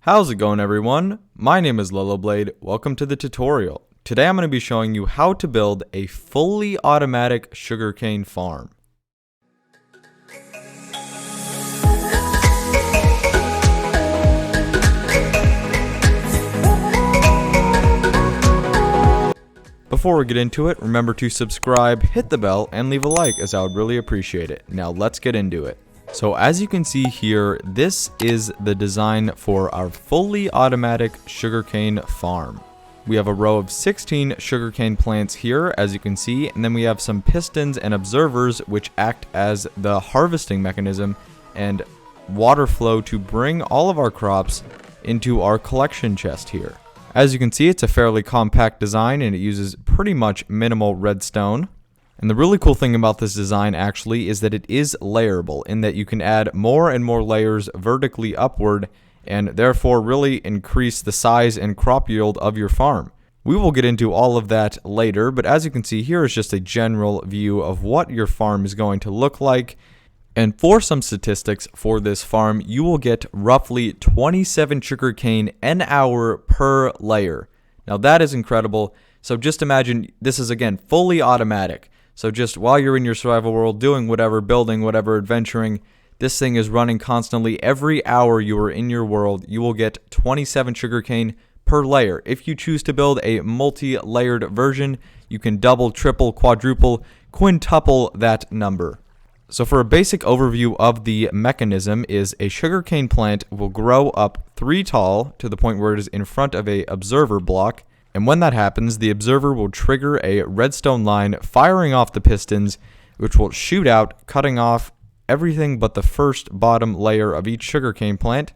How's it going, everyone? My name is Lellowblade. Welcome to the tutorial. Today I'm going to be showing you how to build a fully automatic sugarcane farm. Before we get into it, remember to subscribe, hit the bell, and leave a like, as I would really appreciate it. Now let's get into it. So as you can see here, this is the design for our fully automatic sugarcane farm. We have a row of 16 sugarcane plants here, as you can see, and then we have some pistons and observers which act as the harvesting mechanism and water flow to bring all of our crops into our collection chest here. As you can see, it's a fairly compact design and it uses pretty much minimal redstone. And the really cool thing about this design actually is that it is layerable, in that you can add more and more layers vertically upward and therefore really increase the size and crop yield of your farm. We will get into all of that later, but as you can see, here is just a general view of what your farm is going to look like. And for some statistics for this farm, you will get roughly 27 sugarcane an hour per layer. Now that is incredible. So just imagine this is, again, fully automatic. So just while you're in your survival world doing whatever, building whatever, adventuring, this thing is running constantly. Every hour you are in your world, you will get 27 sugarcane per layer. If you choose to build a multi-layered version, you can double, triple, quadruple, quintuple that number. So for a basic overview of the mechanism is a sugarcane plant will grow up 3 tall to the point where it is in front of a observer block. And when that happens, the observer will trigger a redstone line firing off the pistons, which will shoot out, cutting off everything but the first bottom layer of each sugarcane plant.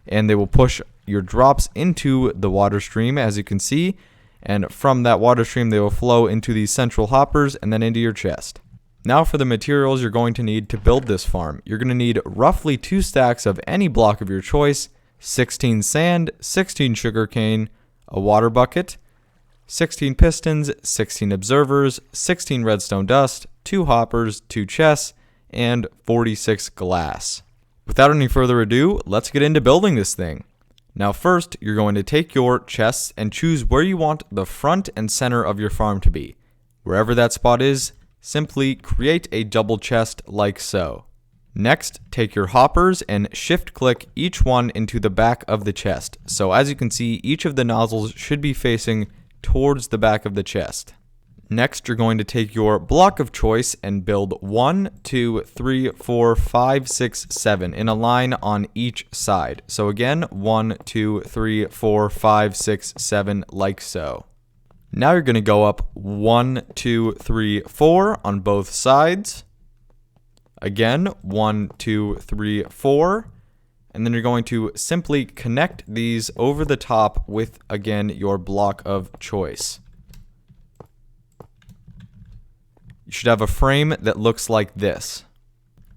And they will push your drops into the water stream, as you can see. And from that water stream, they will flow into these central hoppers and then into your chest. Now for the materials you're going to need to build this farm. You're going to need roughly 2 stacks of any block of your choice, 16 sand, 16 sugarcane, a water bucket, 16 pistons, 16 observers, 16 redstone dust, 2 hoppers, 2 chests, and 46 glass. Without any further ado, let's get into building this thing. Now first, you're going to take your chests and choose where you want the front and center of your farm to be. Wherever that spot is, simply create a double chest like so. Next, take your hoppers and shift-click each one into the back of the chest. So as you can see, each of the nozzles should be facing towards the back of the chest. Next, you're going to take your block of choice and build 1, 2, 3, 4, 5, 6, 7 in a line on each side. So again, 1, 2, 3, 4, 5, 6, 7 like so. Now you're going to go up 1, 2, 3, 4 on both sides. Again, 1, 2, 3, 4. And then you're going to simply connect these over the top with, again, your block of choice. You should have a frame that looks like this.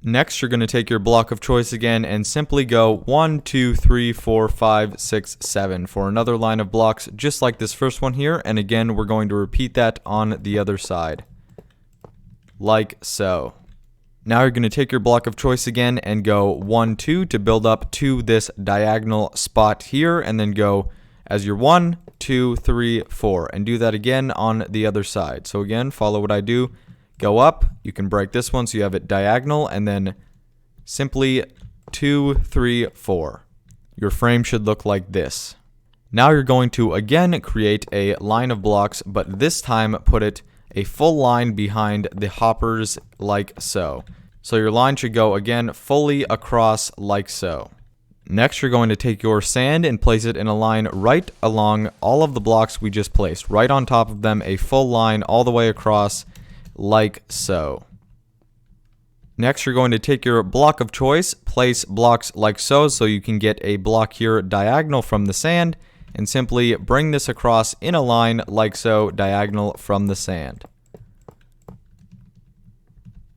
Next, you're going to take your block of choice again and simply go 1, 2, 3, 4, 5, 6, 7 for another line of blocks, just like this first one here. And again, we're going to repeat that on the other side, like so. Now you're going to take your block of choice again and go 1, 2 to build up to this diagonal spot here, and then go as your 1, 2, 3, 4, and do that again on the other side. So again, follow what I do. Go up, you can break this one so you have it diagonal, and then simply 2, 3, 4. Your frame should look like this. Now you're going to again create a line of blocks, but this time put it a full line behind the hoppers like so. So your line should go again fully across like so. Next, you're going to take your sand and place it in a line right along all of the blocks we just placed, right on top of them, a full line all the way across like so. Next, you're going to take your block of choice, place blocks like so you can get a block here diagonal from the sand, and simply bring this across in a line like so, diagonal from the sand.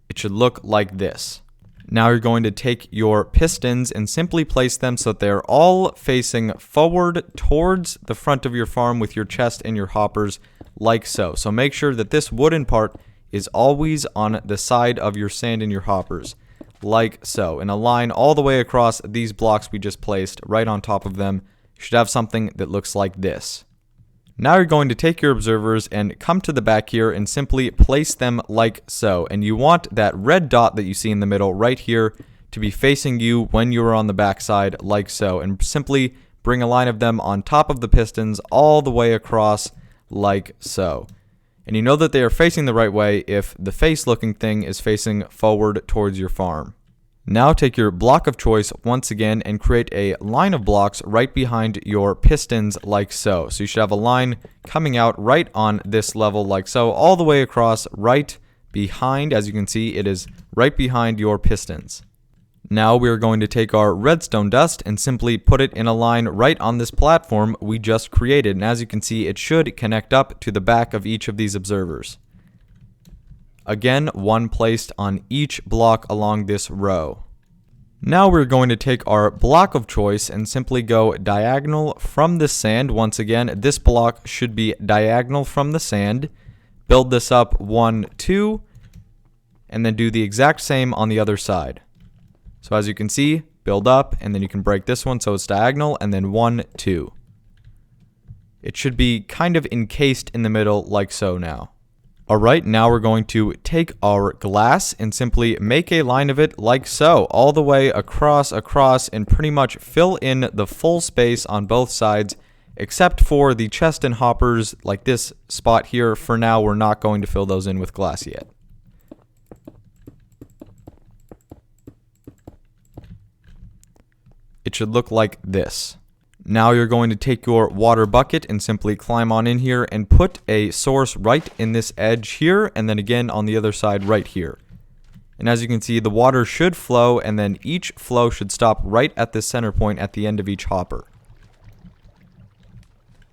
It should look like this. Now you're going to take your pistons and simply place them so that they're all facing forward towards the front of your farm with your chest and your hoppers like so. So make sure that this wooden part is always on the side of your sand and your hoppers like so, in a line all the way across these blocks we just placed right on top of them you should have something that looks like this. Now you're going to take your observers and come to the back here and simply place them like so. And you want that red dot that you see in the middle right here to be facing you when you are on the back side like so. And simply bring a line of them on top of the pistons all the way across like so. And you know that they are facing the right way if the face looking thing is facing forward towards your farm. Now take your block of choice once again and create a line of blocks right behind your pistons like so. So you should have a line coming out right on this level like so, all the way across right behind. As you can see, it is right behind your pistons. Now we are going to take our redstone dust and simply put it in a line right on this platform we just created. And as you can see, it should connect up to the back of each of these observers. Again, one placed on each block along this row. Now we're going to take our block of choice and simply go diagonal from the sand. Once again, this block should be diagonal from the sand. Build this up 1, 2, and then do the exact same on the other side. So as you can see, build up, and then you can break this one so it's diagonal, and then 1, 2. It should be kind of encased in the middle like so now. Alright, now we're going to take our glass and simply make a line of it like so, all the way across, and pretty much fill in the full space on both sides, except for the chest and hoppers like this spot here. For now, we're not going to fill those in with glass yet. It should look like this. Now you're going to take your water bucket and simply climb on in here and put a source right in this edge here, and then again on the other side right here. And as you can see, the water should flow, and then each flow should stop right at the center point at the end of each hopper.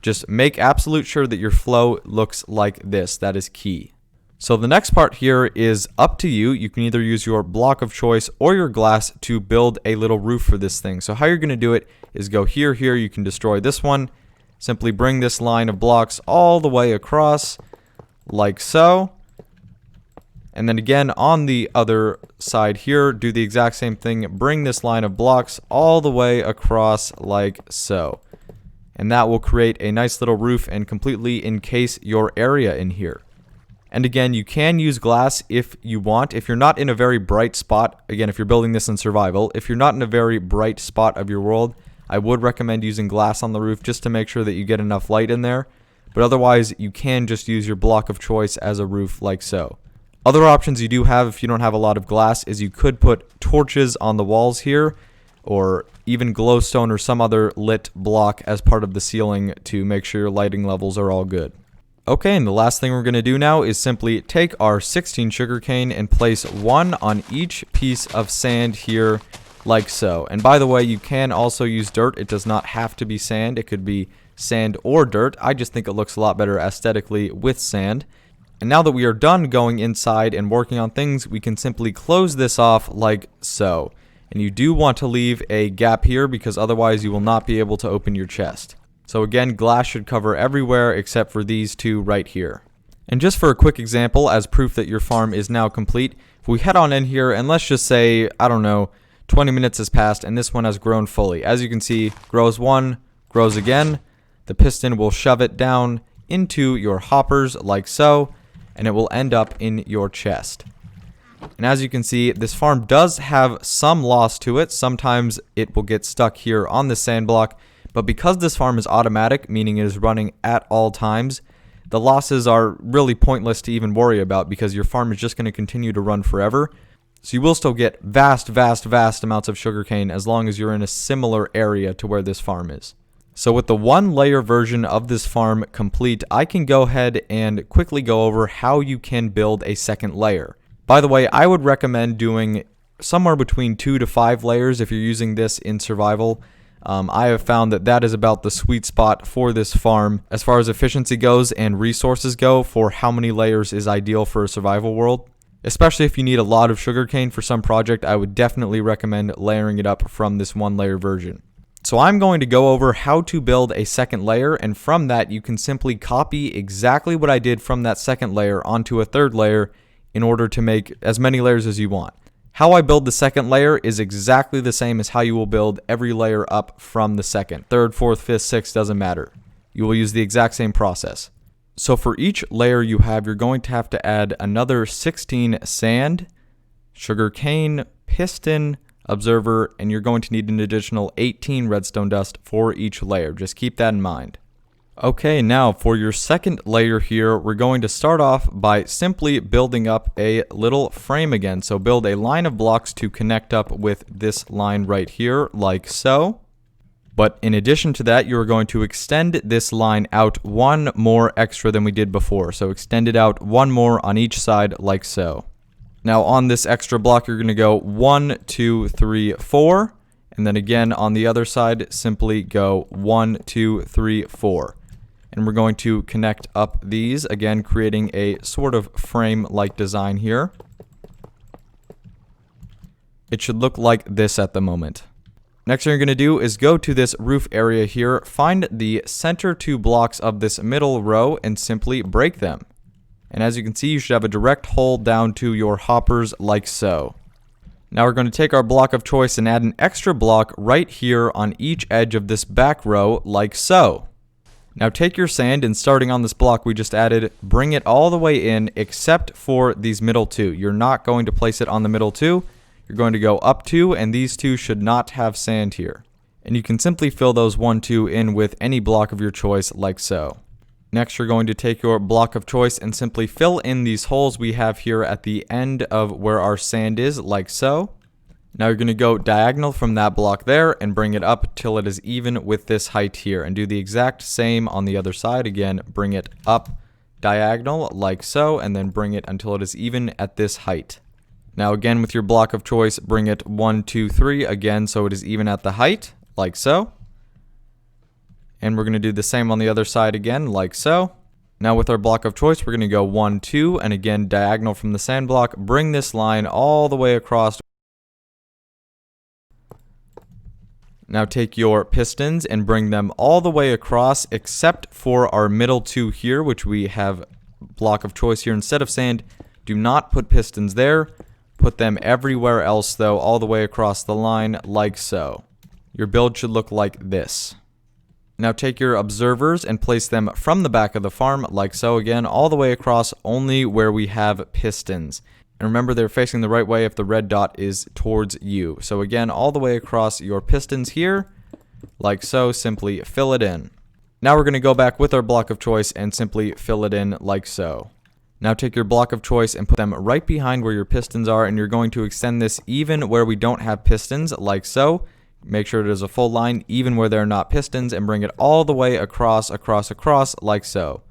Just make absolute sure that your flow looks like this. That is key. So the next part here is up to you. You can either use your block of choice or your glass to build a little roof for this thing. So how you're going to do it is go here, you can destroy this one. Simply bring this line of blocks all the way across like so. And then again on the other side here, do the exact same thing. Bring this line of blocks all the way across like so. And that will create a nice little roof and completely encase your area in here. And again, you can use glass if you want. If you're not in a very bright spot, again, if you're building this in survival, if you're not in a very bright spot of your world, I would recommend using glass on the roof just to make sure that you get enough light in there. But otherwise, you can just use your block of choice as a roof like so. Other options you do have if you don't have a lot of glass is you could put torches on the walls here, or even glowstone or some other lit block as part of the ceiling to make sure your lighting levels are all good. Okay, and the last thing we're going to do now is simply take our 16 sugarcane and place one on each piece of sand here like so. And by the way, you can also use dirt. It does not have to be sand. It could be sand or dirt. I just think it looks a lot better aesthetically with sand. And now that we are done going inside and working on things, we can simply close this off like so. And you do want to leave a gap here because otherwise you will not be able to open your chest. So again, glass should cover everywhere except for these two right here. And just for a quick example, as proof that your farm is now complete, if we head on in here and let's just say, I don't know, 20 minutes has passed and this one has grown fully. As you can see, grows one, grows again. The piston will shove it down into your hoppers like so, and it will end up in your chest. And as you can see, this farm does have some loss to it. Sometimes it will get stuck here on the sand block. But because this farm is automatic, meaning it is running at all times, the losses are really pointless to even worry about because your farm is just going to continue to run forever. So you will still get vast amounts of sugarcane as long as you're in a similar area to where this farm is. So with the one layer version of this farm complete, I can go ahead and quickly go over how you can build a second layer. By the way, I would recommend doing somewhere between 2 to 5 layers if you're using this in survival. I have found that that is about the sweet spot for this farm as far as efficiency goes and resources go for how many layers is ideal for a survival world. Especially if you need a lot of sugarcane for some project, I would definitely recommend layering it up from this one layer version. So I'm going to go over how to build a second layer, and from that you can simply copy exactly what I did from that second layer onto a third layer in order to make as many layers as you want. How I build the second layer is exactly the same as how you will build every layer up from the second. Third, fourth, fifth, sixth, doesn't matter. You will use the exact same process. So for each layer you have, you're going to have to add another 16 sand, sugarcane, piston, observer, and you're going to need an additional 18 redstone dust for each layer. Just keep that in mind. Okay, now for your second layer here, we're going to start off by simply building up a little frame again. So build a line of blocks to connect up with this line right here, like so. But in addition to that, you're going to extend this line out one more extra than we did before. So extend it out one more on each side, like so. Now on this extra block, you're going to go 1, 2, 3, 4. And then again on the other side, simply go 1, 2, 3, 4. And we're going to connect up these, again creating a sort of frame-like design here. It should look like this at the moment. Next thing you're going to do is go to this roof area here, find the center two blocks of this middle row, and simply break them. And as you can see, you should have a direct hole down to your hoppers like so. Now we're going to take our block of choice and add an extra block right here on each edge of this back row like so. Now take your sand and starting on this block we just added, bring it all the way in except for these middle two. You're not going to place it on the middle two. You're going to go up two, and these two should not have sand here. And you can simply fill those 1, 2 in with any block of your choice like so. Next you're going to take your block of choice and simply fill in these holes we have here at the end of where our sand is like so. Now you're going to go diagonal from that block there and bring it up till it is even with this height here, and do the exact same on the other side. Again, bring it up diagonal like so, and then bring it until it is even at this height. Now again with your block of choice, bring it 1, 2, 3 again so it is even at the height like so. And we're going to do the same on the other side again like so. Now with our block of choice, we're going to go 1, 2, and again diagonal from the sand block, bring this line all the way across. Now take your pistons and bring them all the way across except for our middle two here, which we have block of choice here instead of sand. Do not put pistons there. Put them everywhere else though, all the way across the line like so. Your build should look like this. Now take your observers and place them from the back of the farm like so, again all the way across only where we have pistons. And remember, they're facing the right way if the red dot is towards you. So again, all the way across your pistons here, like so, simply fill it in. Now we're going to go back with our block of choice and simply fill it in like so. Now take your block of choice and put them right behind where your pistons are, and you're going to extend this even where we don't have pistons, like so. Make sure it is a full line, even where there are not pistons, and bring it all the way across, like so.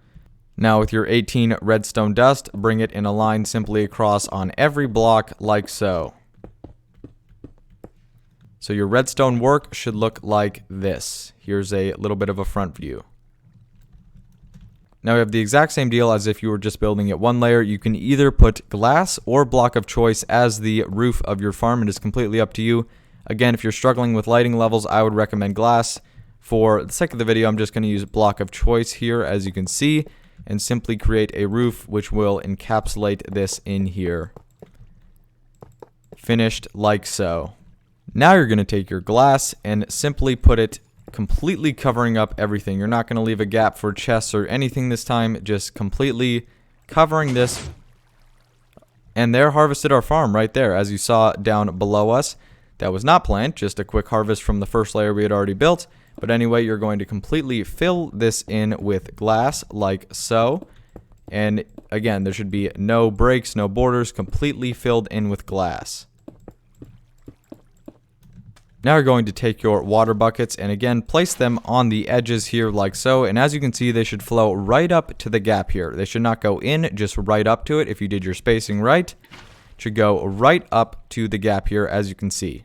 Now with your 18 redstone dust, bring it in a line simply across on every block like so. So your redstone work should look like this. Here's a little bit of a front view. Now we have the exact same deal as if you were just building it one layer. You can either put glass or block of choice as the roof of your farm. It is completely up to you. Again, if you're struggling with lighting levels, I would recommend glass. For the sake of the video, I'm just going to use block of choice here, as you can see, and simply create a roof which will encapsulate this in here. Finished like so. Now you're going to take your glass and simply put it completely covering up everything. You're not going to leave a gap for chests or anything this time, just completely covering this. And there harvested our farm right there, as you saw down below us. That was not planned, just a quick harvest from the first layer we had already built. But anyway, you're going to completely fill this in with glass like so. And again, there should be no breaks, no borders, completely filled in with glass. Now you're going to take your water buckets and again place them on the edges here like so. And as you can see, they should flow right up to the gap here. They should not go in, just right up to it. If you did your spacing right, it should go right up to the gap here, as you can see.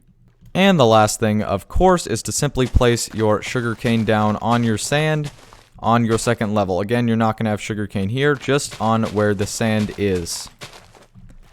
And the last thing, of course, is to simply place your sugarcane down on your sand on your second level. Again, you're not going to have sugarcane here, just on where the sand is.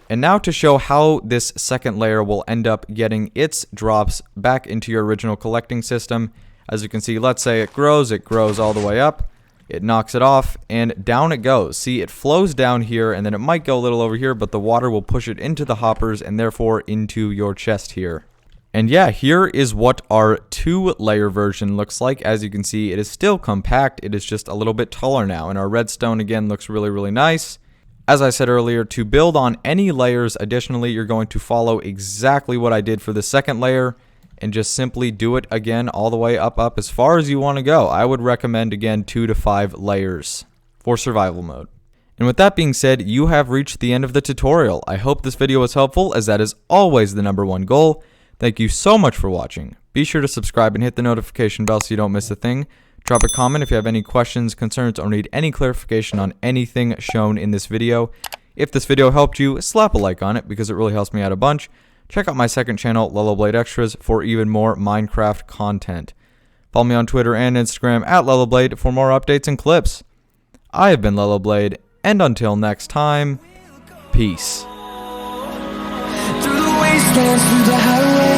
And now to show how this second layer will end up getting its drops back into your original collecting system. As you can see, let's say it grows all the way up. it knocks it off, and down it goes. See, it flows down here, and then it might go a little over here, but the water will push it into the hoppers and therefore into your chest here. And yeah, here is what our 2-layer version looks like. As you can see, it is still compact, it is just a little bit taller now, and our redstone again looks really, really nice. As I said earlier, to build on any layers additionally, you're going to follow exactly what I did for the 2nd layer, and just simply do it again all the way up as far as you want to go. I would recommend again 2 to 5 layers for survival mode. And with that being said, you have reached the end of the tutorial. I hope this video was helpful, as that is always the #1 goal. Thank you so much for watching. Be sure to subscribe and hit the notification bell so you don't miss a thing. Drop a comment if you have any questions, concerns, or need any clarification on anything shown in this video. If this video helped you, slap a like on it because it really helps me out a bunch. Check out my 2nd channel, Lellowblade Extras, for even more Minecraft content. Follow me on Twitter and Instagram at Lellowblade for more updates and clips. I have been Lellowblade, and until next time, peace. Through the wastelands, through the highway.